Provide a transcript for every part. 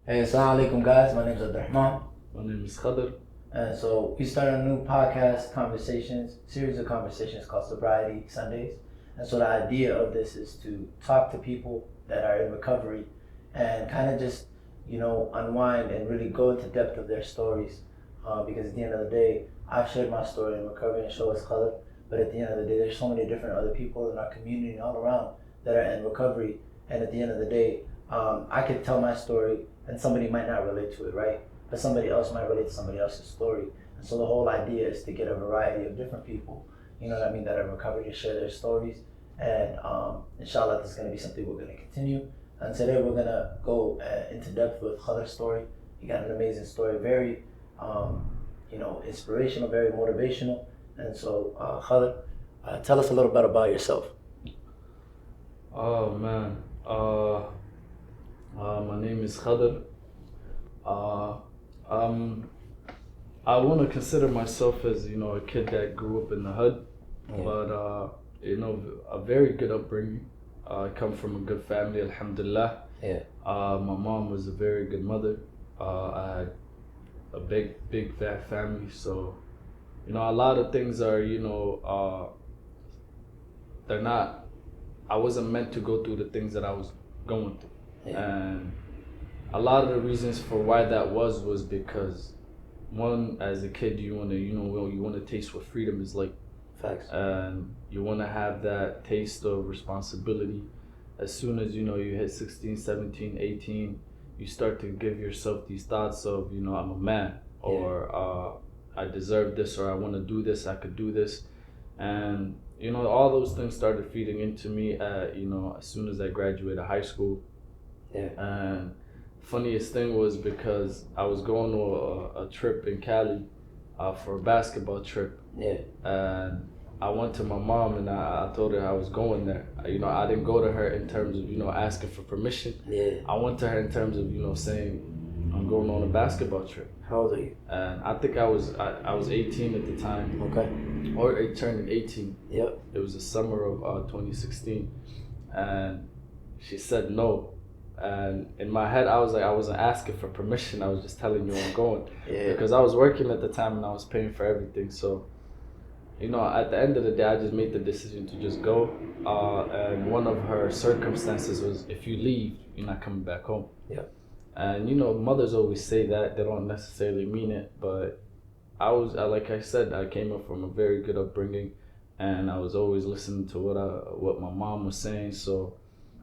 Hey, assalamu alaikum guys. My name is Abdurrahman. My name is Khadr. And so we started a new podcast series of conversations called Sobriety Sundays. And so the idea of this is to talk to people that are in recovery and kind of just, unwind and really go into depth of their stories. Because at the end of the day, I've shared my story in recovery and show us color. But at the end of the day, there's so many different other people in our community and all around that are in recovery. And at the end of the day, I could tell my story and somebody might not relate to it, right? But somebody else might relate to somebody else's story. And so the whole idea is to get a variety of different people, that are in recovery to share their stories. And inshallah, this is going to be something we're going to continue. And today we're going to go into depth with Khadr's story. He got an amazing story, very, inspirational, very motivational. And so, Khadr, tell us a little bit about yourself. Oh man. My name is Khadr. Uh, um, I want to consider myself as a kid that grew up in the hood, Yeah. but a very good upbringing. I come from a good family, alhamdulillah. Yeah. My mom was a very good mother. I had a big fat family, so a lot of things are they're not. I wasn't meant to go through the things that I was going through. Yeah. And a lot of the reasons for why that was because one, as a kid, you want to you want to taste what freedom is like, Facts. and you want to have that taste of responsibility. As soon as you hit 16, 17, 18, you start to give yourself these thoughts of I'm a man, or I deserve this, or I want to do this, I could do this. And all those things started feeding into me at as soon as I graduated high school. Yeah. And funniest thing was because I was going to a trip in Cali for a basketball trip, Yeah. and I went to my mom and I told her I was going there. I didn't go to her in terms of asking for permission. Yeah. I went to her in terms of saying I'm going on a basketball trip. How old are you? And I think I was 18 at the time, Okay. or I turned 18. Yep. It was the summer of 2016, and she said no. And in my head, I was like, I wasn't asking for permission. I was just telling you I'm going, Yeah. because I was working at the time and I was paying for everything. So, at the end of the day, I just made the decision to just go. And one of her circumstances was, if you leave, you're not coming back home. Yeah. And mothers always say that. They don't necessarily mean it, but like I said, I came up from a very good upbringing, and I was always listening to what my mom was saying. So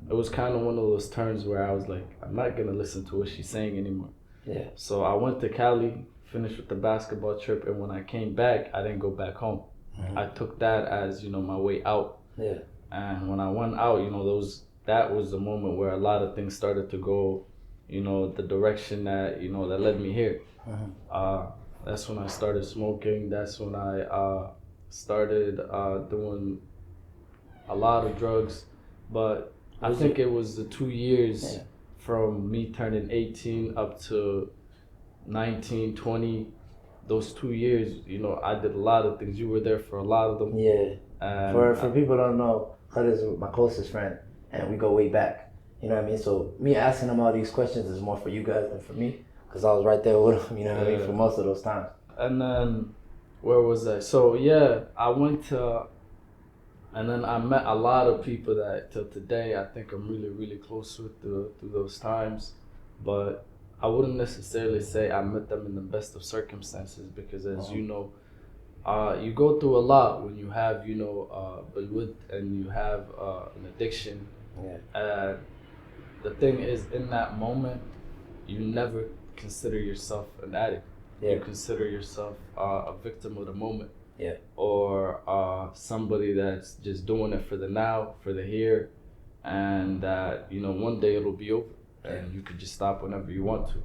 it was kind of one of those turns where I was like, I'm not gonna listen to what she's saying anymore. Yeah. So I went to Cali, finished with the basketball trip, and when I came back, I didn't go back home. Mhm. I took that as my way out. Yeah. And when I went out, that was the moment where a lot of things started to go, the direction that that led me here. Mhm. That's when I started smoking. That's when I started doing a lot of drugs. But I Was think it- it was the 2 years Yeah. from me turning 18 up to 19, 20. Those 2 years, I did a lot of things. You were there for a lot of them. Yeah. And For people who don't know, Khadr is my closest friend, and we go way back. You know what I mean? So me asking him all these questions is more for you guys than for me, because I was right there with him. You know what I mean? Yeah. For most of those times. And then, where was I? So yeah, I went to, and then I met a lot of people that till today I think I'm really, really close with through those times. But I wouldn't necessarily say I met them in the best of circumstances, because as you know, you go through a lot when you have balwid, and you have an addiction. Yeah. The thing is, in that moment, you never consider yourself an addict. Yeah. You consider yourself a victim of the moment. Yeah. Or somebody that's just doing it for the now, for the here, and that one day it'll be over, and you could just stop whenever you want to.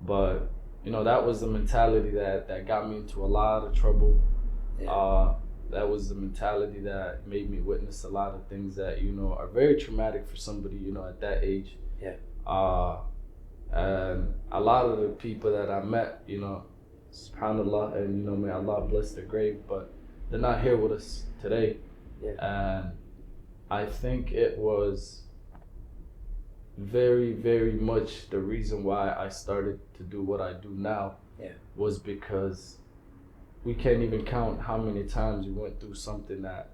But that was the mentality that got me into a lot of trouble. Yeah. That was the mentality that made me witness a lot of things that are very traumatic for somebody at that age. Yeah. And a lot of the people that I met, subhanallah, and may Allah bless their grave, but they're not here with us today. Yeah. And I think it was very, very much the reason why I started to do what I do now was because we can't even count how many times we went through something that,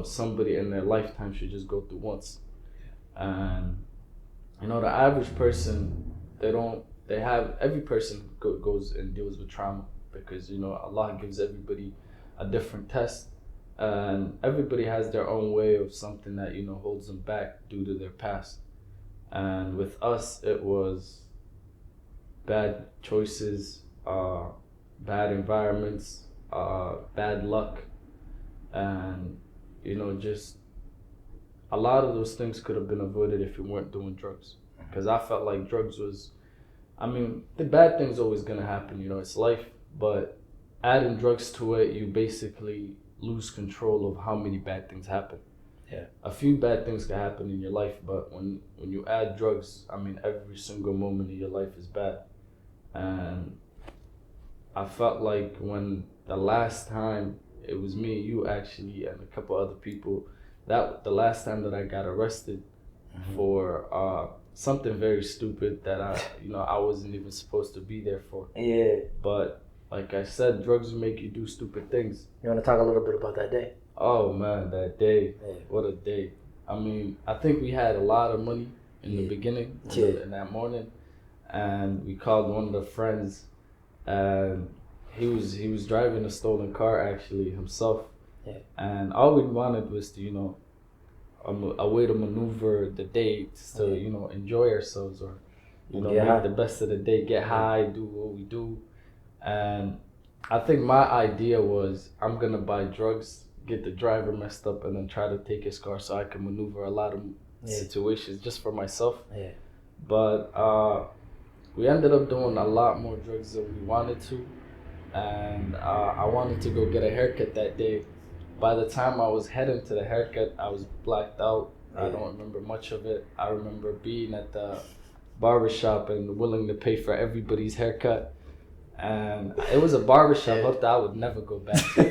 somebody in their lifetime should just go through once. And, the average person, every person goes and deals with trauma because, Allah gives everybody a different test. And everybody has their own way of something that, holds them back due to their past. And with us, it was bad choices, bad environments, bad luck, and just a lot of those things could have been avoided if we weren't doing drugs. Because I felt like drugs was, the bad thing's always gonna happen, it's life, but adding drugs to it, you basically lose control of how many bad things happen. Yeah. A few bad things can happen in your life, but when you add drugs, every single moment of your life is bad. And I felt like when the last time, it was me, you actually, and a couple other people, that the last time that I got arrested for something very stupid that I wasn't even supposed to be there for. Yeah. But like I said, drugs will make you do stupid things. You want to talk a little bit about that day? Oh man, that day. Yeah. What a day. I think we had a lot of money in the beginning, in that morning. And we called one of the friends, and he was driving a stolen car actually himself. Yeah. And all we wanted was to, a way to maneuver the day to, enjoy ourselves or, make the best of the day, get high, do what we do. And I think my idea was I'm going to buy drugs, get the driver messed up, and then try to take his car so I can maneuver a lot of situations just for myself. Yeah. But we ended up doing a lot more drugs than we wanted to. And I wanted to go get a haircut that day. By the time I was heading to the haircut, I was blacked out. Yeah. I don't remember much of it. I remember being at the barbershop and willing to pay for everybody's haircut. And it was a barbershop that I would never go back to.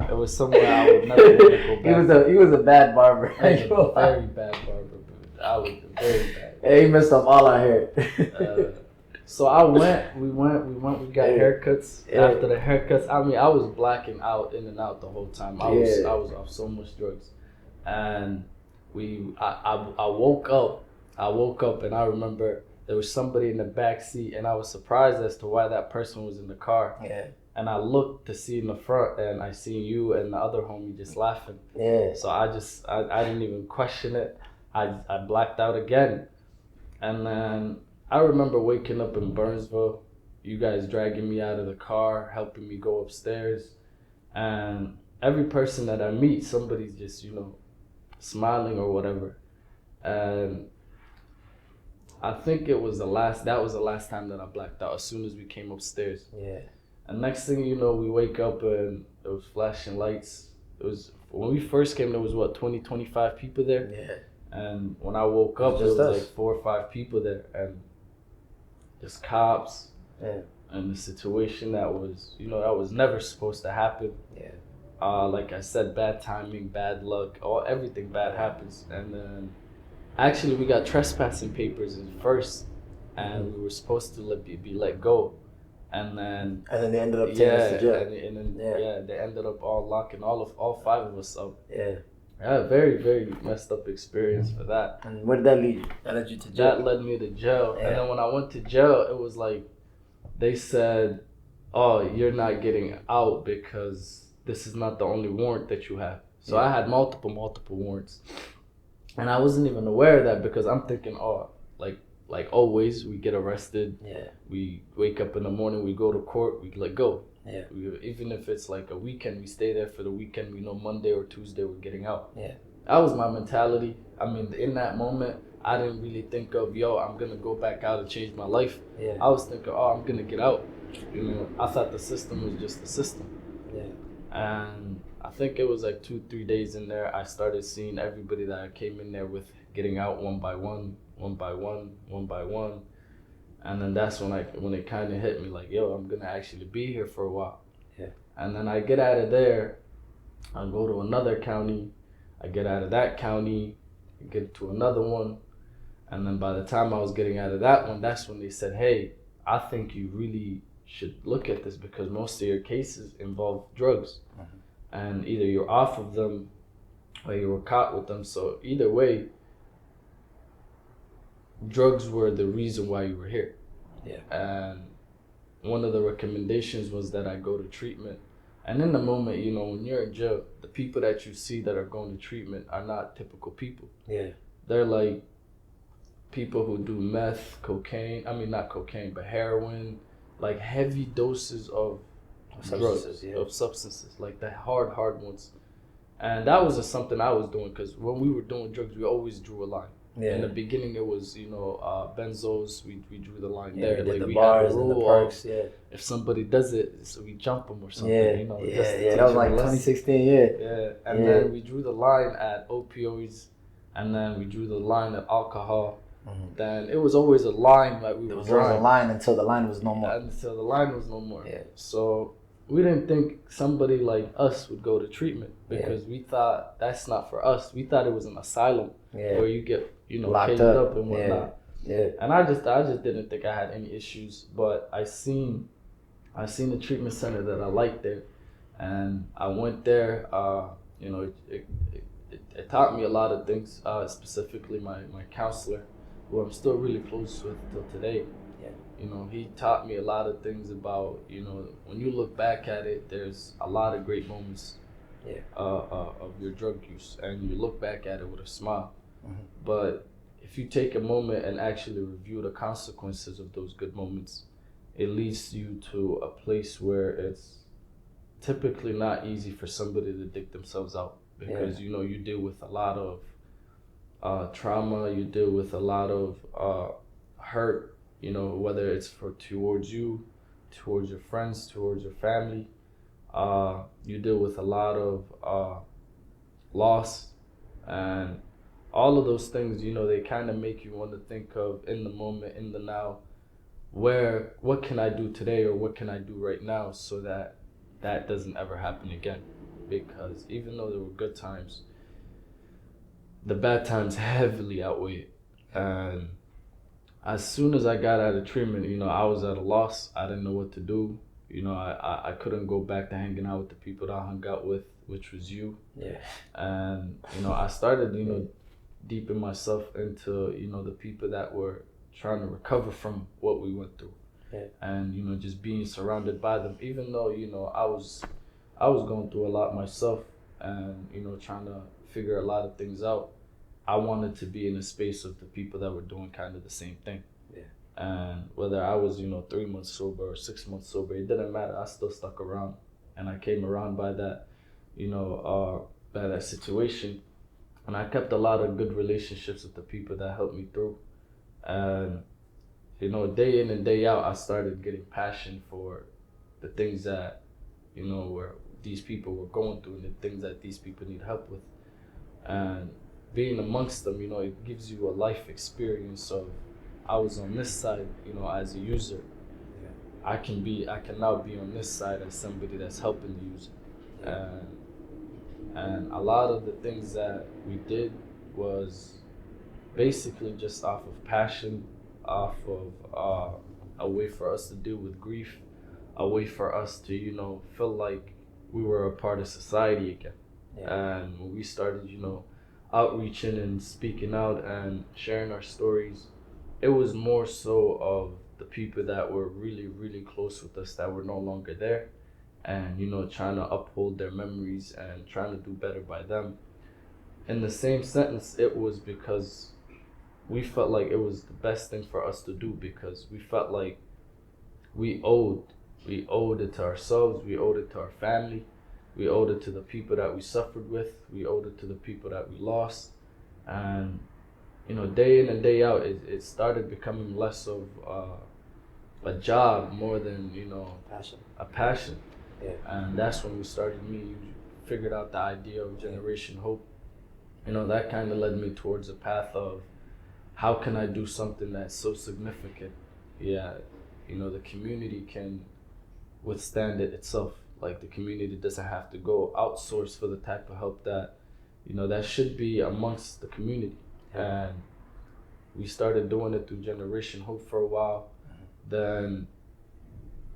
It was somewhere I would never want to go back. He was a bad barber. He was a very bad barber. I was very bad. Hey, he messed up all our hair. So we got haircuts. After the haircuts, I was blacking out in and out the whole time. I was off so much drugs. And I woke up and I remember there was somebody in the back seat, and I was surprised as to why that person was in the car. Yeah. And I looked to see in the front, and I seen you and the other homie just laughing. Yeah. So I didn't even question it. I blacked out again. And then I remember waking up in Burnsville, you guys dragging me out of the car, helping me go upstairs. And every person that I meet, somebody's just, smiling or whatever. And I think that was the last time that I blacked out, as soon as we came upstairs. Yeah. And next thing you know, we wake up and there was flashing lights. When we first came, there was 20, 25 people there. Yeah. And when I woke up, there was like 4 or 5 people there, and just cops. Yeah. And the situation that was, that was never supposed to happen. Yeah. Like I said, bad timing, bad luck, everything bad happens. And then actually we got trespassing papers first, and we were supposed to be let go. And then they ended up taking us to jail. And then they ended up all locking all 5 of us up. Yeah. Yeah, very, very messed up experience for that. And where did that lead you? That led you to jail? That led me to jail. Yeah. And then when I went to jail, it was like, they said, oh, you're not getting out because this is not the only warrant that you have. So I had multiple warrants. And I wasn't even aware of that because I'm thinking, like always, we get arrested. Yeah. We wake up in the morning, we go to court, we let go. Yeah. Even if it's like a weekend, we stay there for the weekend. We know Monday or Tuesday we're getting out. Yeah. That was my mentality. In that moment, I didn't really think of, I'm going to go back out and change my life. Yeah. I was thinking, I'm going to get out. I thought the system was just the system. Yeah. And I think it was like 2-3 days in there, I started seeing everybody that I came in there with getting out one by one. And then that's when it kind of hit me like, I'm going to actually be here for a while. Yeah. And then I get out of there, I go to another county, I get out of that county, I get to another one, And then by the time I was getting out of that one, that's when they said, hey, I think you really should look at this because most of your cases involve drugs. And either you're off of them or you were caught with them. So either way, drugs were the reason why you were here. Yeah. And one of the recommendations was that I go to treatment. And in the moment, you know, when you're in jail, the people that you see that are going to treatment are not typical people. Yeah. They're like people who do meth, cocaine, I mean not cocaine, but heroin, like heavy doses of drugs, of substances, like the hard ones. And that was just something I was doing because when we were doing drugs, we always drew a line. Yeah. In the beginning, it was, you know, benzos, we drew the line there. We did like the bars and the perks, if somebody does it, so we jump them or something, you know. That was like 2016, Yeah, and then we drew the line at opioids, and then we drew the line at alcohol. Then it was always a line that we were drawing. It was always a line until the line was no more. Until the line was no more. Yeah. So we didn't think somebody like us would go to treatment because we thought that's not for us. We thought it was an asylum where you get, you know, caged up and whatnot. Yeah. And I just didn't think I had any issues, but I seen the treatment center that I liked there, and I went there. You know, it taught me a lot of things. Specifically, my counselor, who I'm still really close with till today. Yeah. You know, he taught me a lot of things about, you know, when you look back at it, there's a lot of great moments of your drug use, and you look back at it with a smile. But if you take a moment and actually review the consequences of those good moments, it leads you to a place where it's typically not easy for somebody to dig themselves out because, you know, you deal with a lot of trauma, you deal with a lot of hurt, you know, whether it's towards you, towards your friends, towards your family. You deal with a lot of loss, and all of those things, you know, they kind of make you want to think of in the moment, in the now, what can I do today or what can I do right now so that that doesn't ever happen again? Because even though there were good times, the bad times heavily outweigh it. And as soon as I got out of treatment, you know, I was at a loss. I didn't know what to do. You know, I couldn't go back to hanging out with the people that I hung out with, which was you. Yeah. And, you know, I started, you know, deeping myself into, you know, the people that were trying to recover from what we went through. Yeah. And, you know, just being surrounded by them, even though, you know, I was going through a lot myself and, you know, trying to figure a lot of things out. I wanted to be in a space of the people that were doing kind of the same thing. Yeah. And whether I was, you know, 3 months sober or 6 months sober, it didn't matter. I still stuck around, and I came around by that, you know, by that situation. And I kept a lot of good relationships with the people that helped me through. And, you know, day in and day out, I started getting passion for the things that, you know, where these people were going through and the things that these people need help with. And being amongst them, you know, it gives you a life experience of, I was on this side, you know, as a user. Yeah. I can now be on this side as somebody that's helping the user. Yeah. And a lot of the things that we did was basically just off of passion, off of a way for us to deal with grief, a way for us to, you know, feel like we were a part of society again. Yeah. And when we started, you know, outreaching and speaking out and sharing our stories, it was more so of the people that were really, really close with us that were no longer there, and, you know, trying to uphold their memories and trying to do better by them. In the same sentence, it was because we felt like it was the best thing for us to do, because we felt like we owed it to ourselves, we owed it to our family, we owed it to the people that we suffered with, we owed it to the people that we lost. And, you know, day in and day out, it started becoming less of a job more than, you know, a passion. Yeah. And that's when we started, you figured out the idea of Generation Hope. You know, that kind of led me towards a path of, how can I do something that's so significant? Yeah, you know, the community can withstand it itself. Like, the community doesn't have to go outsource for the type of help that, you know, that should be amongst the community. And we started doing it through Generation Hope for a while. Then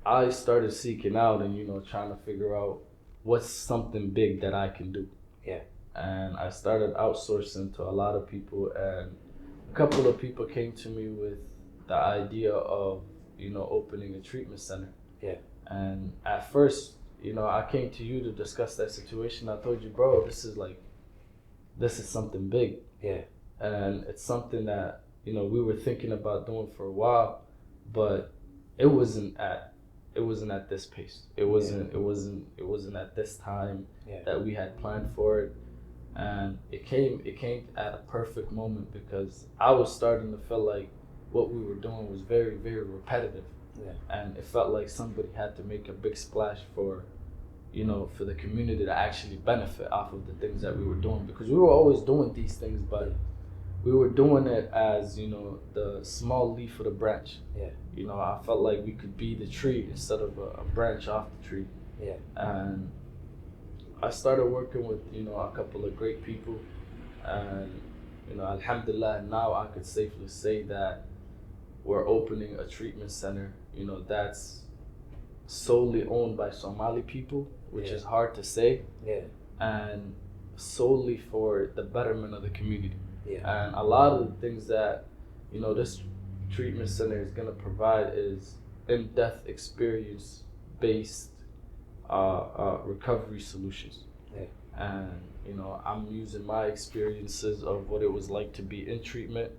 I started seeking out and, you know, trying to figure out what's something big that I can do. Yeah. And I started outsourcing to a lot of people, and a couple of people came to me with the idea of, you know, opening a treatment center. Yeah. And at first, you know, I came to you to discuss that situation. I told you, bro, this is something big. Yeah. And it's something that, you know, we were thinking about doing for a while, but it wasn't at this pace. It wasn't at this time that we had planned for it. And it came at a perfect moment, because I was starting to feel like what we were doing was very, very repetitive. Yeah. And it felt like somebody had to make a big splash for, you know, for the community to actually benefit off of the things that we were doing, because we were always doing these things, but we were doing it as, you know, the small leaf of the branch. Yeah. You know, I felt like we could be the tree instead of a branch off the tree. Yeah. And I started working with, you know, a couple of great people, and, you know, alhamdulillah, now I could safely say that we're opening a treatment center, you know, that's solely owned by Somali people, which is hard to say. Yeah. And solely for the betterment of the community. Yeah. And a lot of the things that, you know, this treatment center is going to provide is in-depth experience-based recovery solutions. Yeah. And, you know, I'm using my experiences of what it was like to be in treatment,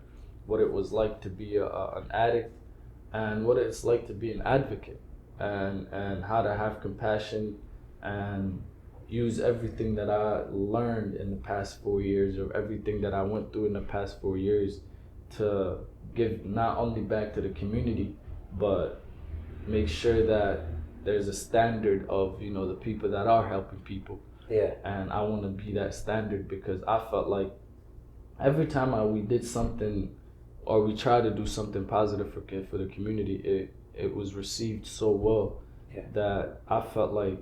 what it was like to be an addict, and what it's like to be an advocate, and how to have compassion and use everything that I learned in the past 4 years, or everything that I went through in the past 4 years, to give not only back to the community, but make sure that there's a standard of, you know, the people that are helping people. Yeah. And I want to be that standard, because I felt like every time we did something, or we tried to do something positive for the community, it was received so well that I felt like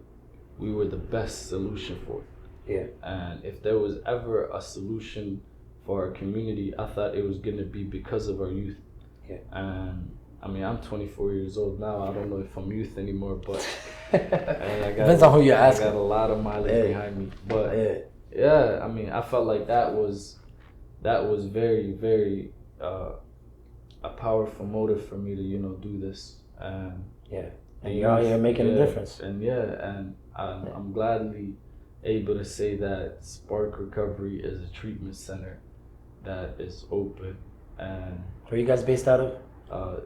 we were the best solution for it. Yeah. And if there was ever a solution for our community, I thought it was going to be because of our youth. Yeah. And I mean, I'm 24 years old now. I don't know if I'm youth anymore, but Depends on who you're asking. I got a lot of mileage behind me. But yeah, I mean, I felt like that was very, very a powerful motive for me to, you know, do this. And and you're out here making a difference. And I'm gladly able to say that Spark Recovery is a treatment center that is open. And where are you guys based out of?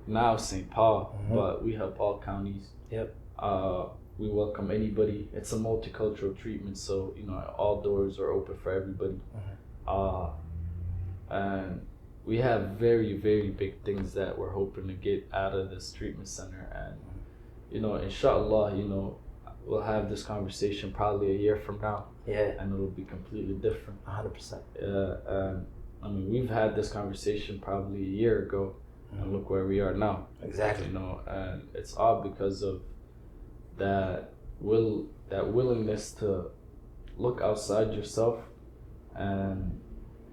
Now St. Paul, but we help all counties. Yep. We welcome anybody. It's a multicultural treatment, so, you know, all doors are open for everybody. And we have very, very big things that we're hoping to get out of this treatment center. And, you know, inshallah, you know, we'll have this conversation probably a year from now. Yeah. And it'll be completely different. 100%. I mean, we've had this conversation probably a year ago, and look where we are now. Exactly. You know, and it's all because of that willingness to look outside yourself and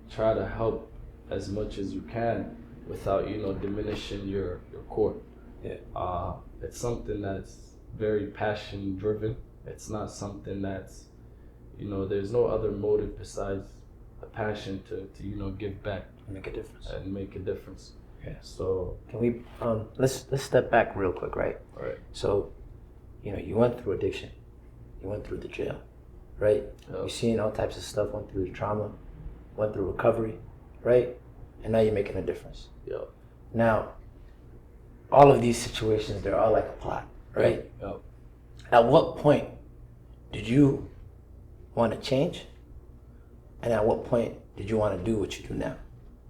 try to help as much as you can without, you know, diminishing your core. Yeah. It's something that's very passion driven. It's not something that's, you know, there's no other motive besides a passion to you know, give back and make a difference. Yeah. So can we let's step back real quick, right? All right. So, you know, you went through addiction, you went through the jail, right? You've seen all types of stuff, went through the trauma, went through recovery, right? And now you're making a difference. Yeah. Now, all of these situations, they're all like a plot, right? Yeah. At what point did you want to change? And at what point did you want to do what you do now?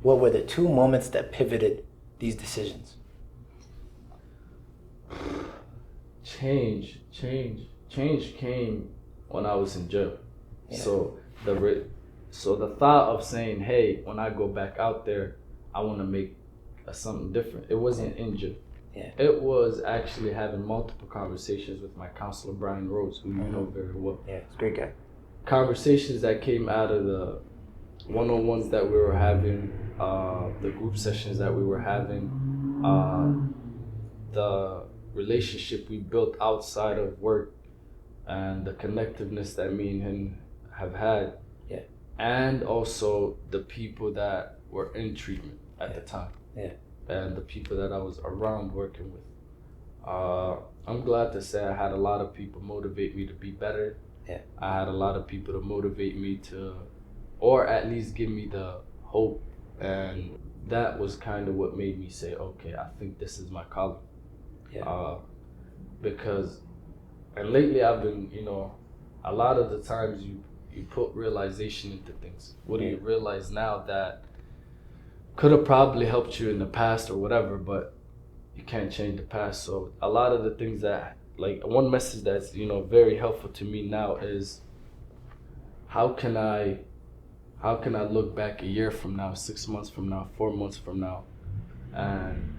What were the two moments that pivoted these decisions? Change came when I was in jail. Yeah. So the thought of saying, hey, when I go back out there, I want to make something different. It wasn't in jail. Yeah. It was actually having multiple conversations with my counselor, Brian Rhodes, who you know very well. Yeah, he's a great guy. Conversations that came out of the one-on-ones that we were having, the group sessions that we were having, the relationship we built outside of work, and the connectiveness that me and him have had, Yeah. and also the people that were in treatment at the time, and the people that I was around working with. I'm glad to say I had a lot of people motivate me to be better. I had a lot of people to motivate me to, or at least give me the hope, and that was kind of what made me say, okay, I think this is my calling. Because, and lately I've been, a lot of the times you put realization into things. What do you realize now that could have probably helped you in the past or whatever, but you can't change the past. So a lot of the things that, like, one message that's very helpful to me now is how can I look back a year from now, 6 months from now, 4 months from now, and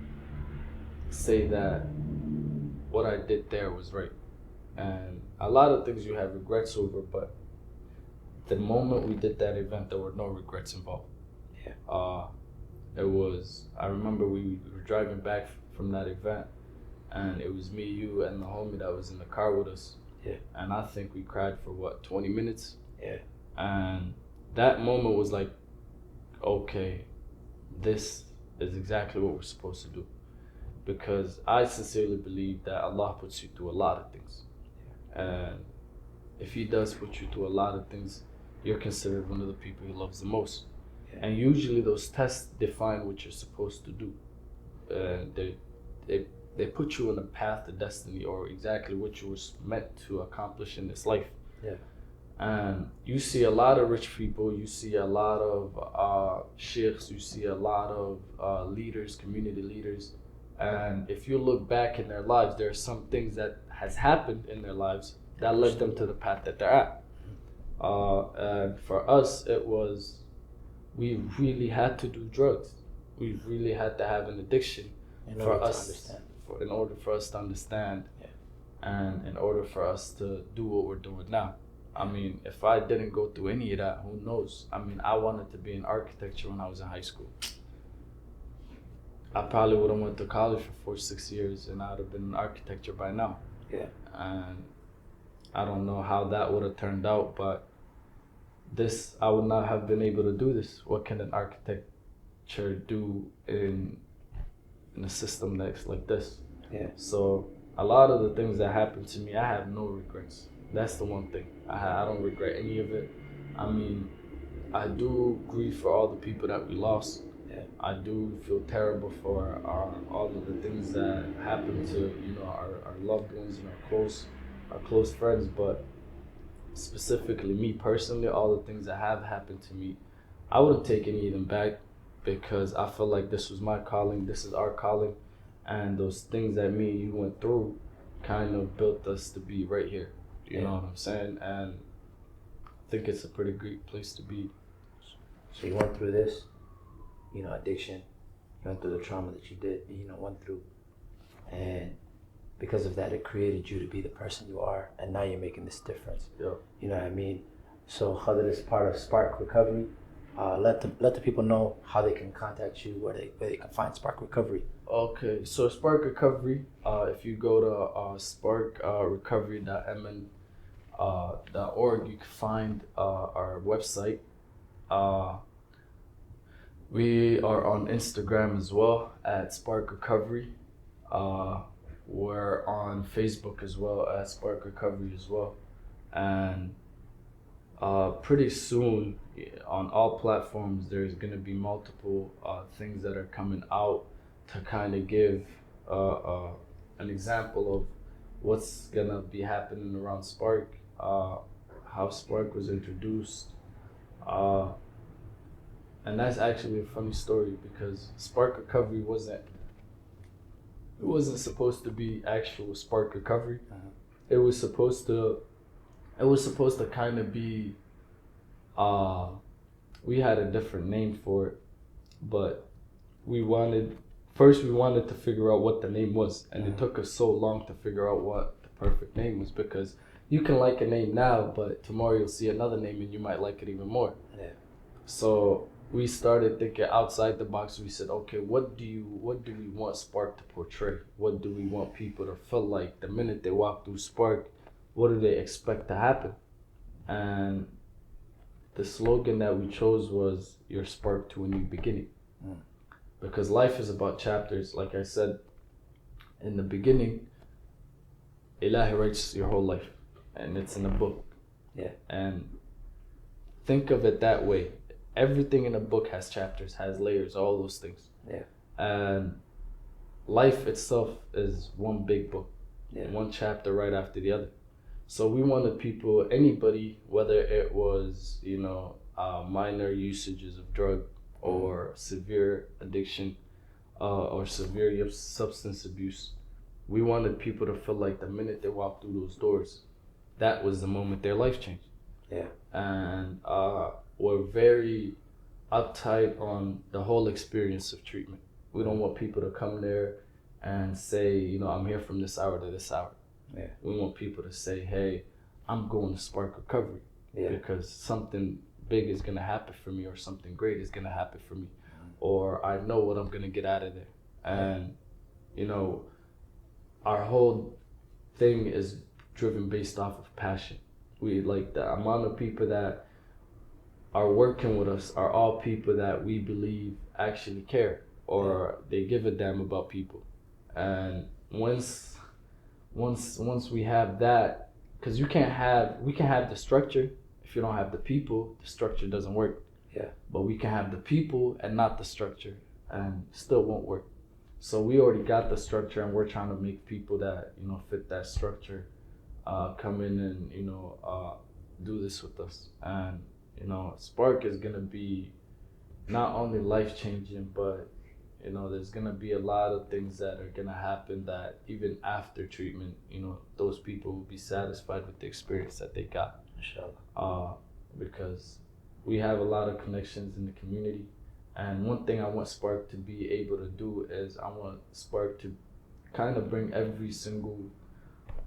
say that what I did there was right. And a lot of things you have regrets over, but the moment we did that event, there were no regrets involved. I remember we were driving back from that event, and it was me, you, and the homie that was in the car with us. And I think we cried for 20 minutes? And that moment was like, okay, this is exactly what we're supposed to do. Because I sincerely believe that Allah puts you through a lot of things. And if He does put you through a lot of things, you're considered one of the people He loves the most. And usually those tests define what you're supposed to do. They put you on a path to destiny, or exactly what you were meant to accomplish in this life. And you see a lot of rich people, you see a lot of sheikhs, you see a lot of leaders, community leaders. And if you look back in their lives, there are some things that has happened in their lives that led them to the path that they're at. And for us, it was, we really had to do drugs. We really had to have an addiction in order for us to understand, and in order for us to do what we're doing now. I mean, if I didn't go through any of that, who knows? I mean, I wanted to be in architecture when I was in high school. I probably would have went to college for 4-6 years, and I would have been in architecture by now. And I don't know how that would have turned out, but I would not have been able to do this. What can an architecture do in a system that's like this? So a lot of the things that happened to me, I have no regrets. That's the one thing. I don't regret any of it. I mean, I do grieve for all the people that we lost. I do feel terrible for all of the things that happened to our loved ones and our close friends. But specifically me personally, all the things that have happened to me, I wouldn't take any of them back, because I feel like this was my calling. This is our calling, and those things that me and you went through kind of built us to be right here. You know what I'm saying? And I think it's a pretty great place to be. So you went through this, addiction. You went through the trauma that you went through, and because of that, it created you to be the person you are, and now you're making this difference. You know what I mean? So Khalid is part of Spark Recovery. Let the people know how they can contact you, where they can find Spark Recovery. Okay, so Spark Recovery, if you go to sparkrecovery.mn.org, you can find our website. We are on Instagram as well at Spark Recovery. We're on Facebook as well at Spark Recovery as well. And pretty soon on all platforms, there's going to be multiple things that are coming out to kind of give an example of what's going to be happening around Spark, how Spark was introduced. And that's actually a funny story, because Spark Recovery wasn't supposed to be actual Spark Recovery. It was supposed to kind of be, we had a different name for it, but we wanted to figure out what the name was, and it took us so long to figure out what the perfect name was, because you can like a name now, but tomorrow you'll see another name and you might like it even more. So we started thinking outside the box. We said, okay, what do we want Spark to portray? What do we want people to feel like the minute they walk through Spark? What do they expect to happen? And the slogan that we chose was "Your Spark to a New Beginning," because life is about chapters. Like I said in the beginning, Ilahi writes your whole life, and it's in a book. Yeah. And think of it that way. Everything in a book has chapters, has layers, all those things. Yeah. And life itself is one big book, one chapter right after the other. So we wanted people, anybody, whether it was, minor usages of drug or severe addiction or severe substance abuse, we wanted people to feel like the minute they walked through those doors, that was the moment their life changed. Yeah. And we're very uptight on the whole experience of treatment. We don't want people to come there and say, I'm here from this hour to this hour. Yeah. We want people to say, hey, I'm going to Spark Recovery because something big is going to happen for me, or something great is going to happen for me, or I know what I'm going to get out of there. And, our whole thing is driven based off of passion. We like the amount of people that are working with us are all people that we believe actually care, or they give a damn about people. And once we have that, because we can have the structure. If you don't have the people, the structure doesn't work. Yeah. But we can have the people and not the structure, and still won't work. So we already got the structure, and we're trying to make people that fit that structure come in and do this with us. And Spark is gonna be not only life changing, but there's gonna be a lot of things that are gonna happen that even after treatment, those people will be satisfied with the experience that they got. Inshallah. Because we have a lot of connections in the community, and one thing I want Spark to be able to do is I want Spark to kind of bring every single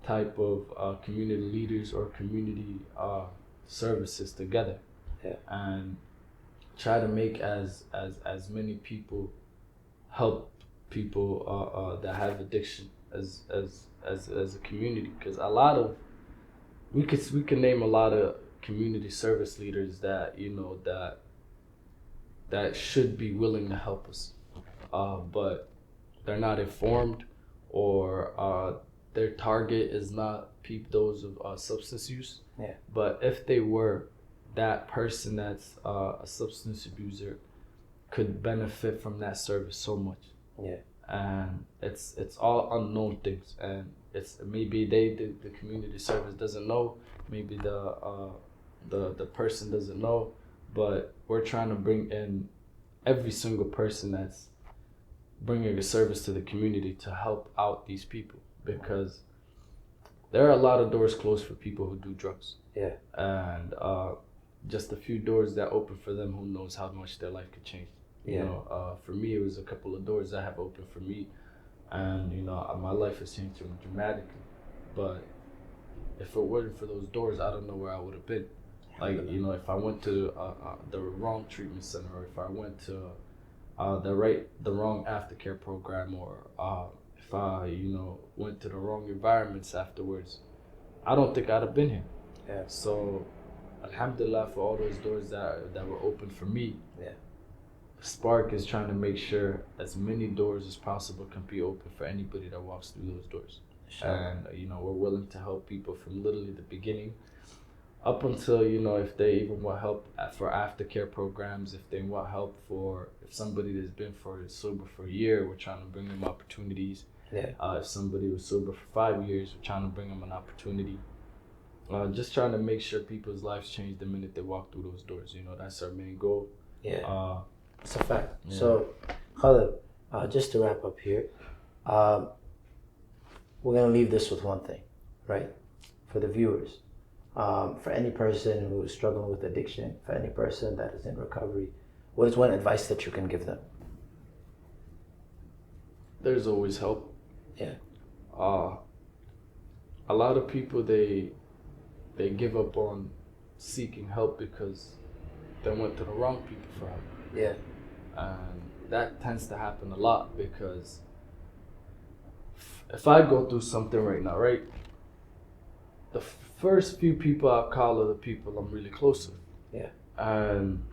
type of community leaders or community services together, and try to make as many people help people that have addiction as a community, because a lot of we can name a lot of community service leaders that that should be willing to help us, but they're not informed, or their target is not those of substance use. Yeah. But if they were, that person that's a substance abuser could benefit from that service so much. Yeah. And it's all unknown things, and it's maybe the community service doesn't know, maybe the person doesn't know, but we're trying to bring in every single person that's bringing a service to the community to help out these people, because there are a lot of doors closed for people who do drugs. Yeah. And just a few doors that open for them, who knows how much their life could change. For me, it was a couple of doors that have opened for me, and my life has changed dramatically. But if it weren't for those doors, I don't know where I would have been. Like, if I went to the wrong treatment center, or if I went to the wrong aftercare program, or if I went to the wrong environments afterwards, I don't think I'd have been here. Yeah. So alhamdulillah for all those doors that were open for me. Yeah. Spark is trying to make sure as many doors as possible can be open for anybody that walks through those doors. Sure. And we're willing to help people from literally the beginning up until if they even want help for aftercare programs, if they want help if somebody that's been sober for a year, we're trying to bring them opportunities. Yeah. If somebody was sober for 5 years, we're trying to bring them an opportunity. Just trying to make sure people's lives change the minute they walk through those doors. That's our main goal. Yeah. It's a fact. Yeah. So, Khalid, just to wrap up here, we're going to leave this with one thing, right? For the viewers, for any person who is struggling with addiction, for any person that is in recovery, what is one advice that you can give them? There's always help. Yeah. A lot of people, they give up on seeking help because they went to the wrong people for help. Yeah. And that tends to happen a lot because if I go through something right now, right, the first few people I call are the people I'm really close with. Yeah. And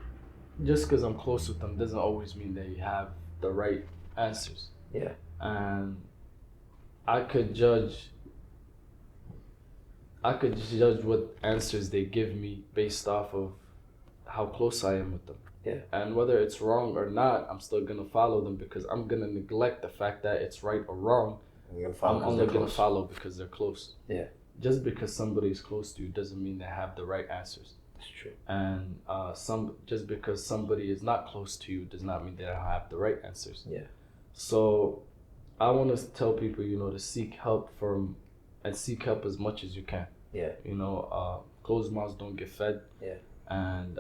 just because I'm close with them doesn't always mean they have the right answers. Yeah. And I could judge I could judge what answers they give me based off of how close I am with them. Yeah. And whether it's wrong or not, I'm still gonna follow them because I'm gonna neglect the fact that it's right or wrong. I'm only gonna follow because they're close. Yeah. Just because somebody is close to you doesn't mean they have the right answers. That's true. And just because somebody is not close to you does not mean they don't have the right answers. Yeah. So I want to tell people, to seek help and seek help as much as you can. Yeah. Closed mouths don't get fed. Yeah. And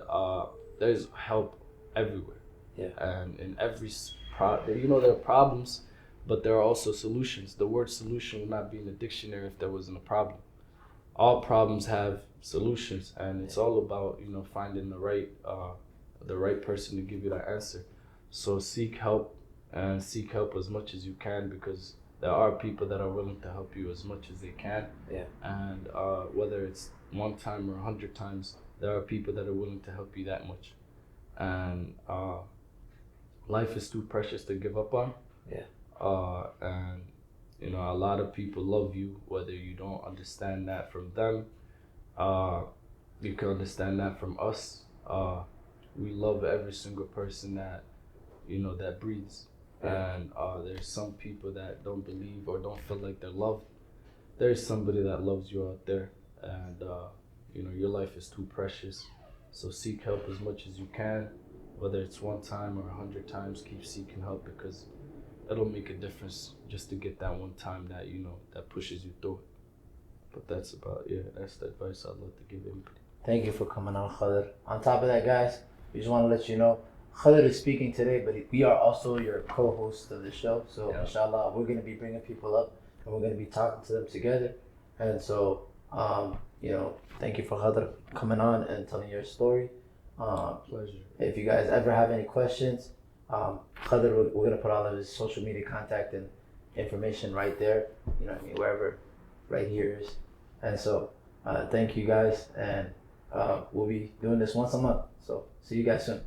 there's help everywhere. Yeah. And in every there are problems, but there are also solutions. The word solution would not be in the dictionary if there wasn't a problem. All problems have solutions, and it's all about finding the right person to give you that answer. So seek help, and seek help as much as you can, because there are people that are willing to help you as much as they can. Yeah. And whether it's one time or 100 times, there are people that are willing to help you that much. And life is too precious to give up on. Yeah. And a lot of people love you, whether you don't understand that from them. You can understand that from us. We love every single person that that breathes. Yeah. And there's some people that don't believe or don't feel like they're loved. There's somebody that loves you out there, and your life is too precious. So seek help as much as you can, whether it's one time or 100 times. Keep seeking help, because it'll make a difference just to get that one time that that pushes you through it. But that's the advice I'd love to give anybody. Thank you for coming on, Khalid. On top of that, guys, we just want to let you know Khalid is speaking today, but we are also your co-host of the show. So inshallah, we're going to be bringing people up, and we're going to be talking to them together. And so thank you for Khalid coming on and telling your story. Pleasure. If you guys ever have any questions, Khalid, we're going to put all of his social media contact and information right there, wherever right here is. And so thank you guys, and we'll be doing this once a month. So see you guys soon.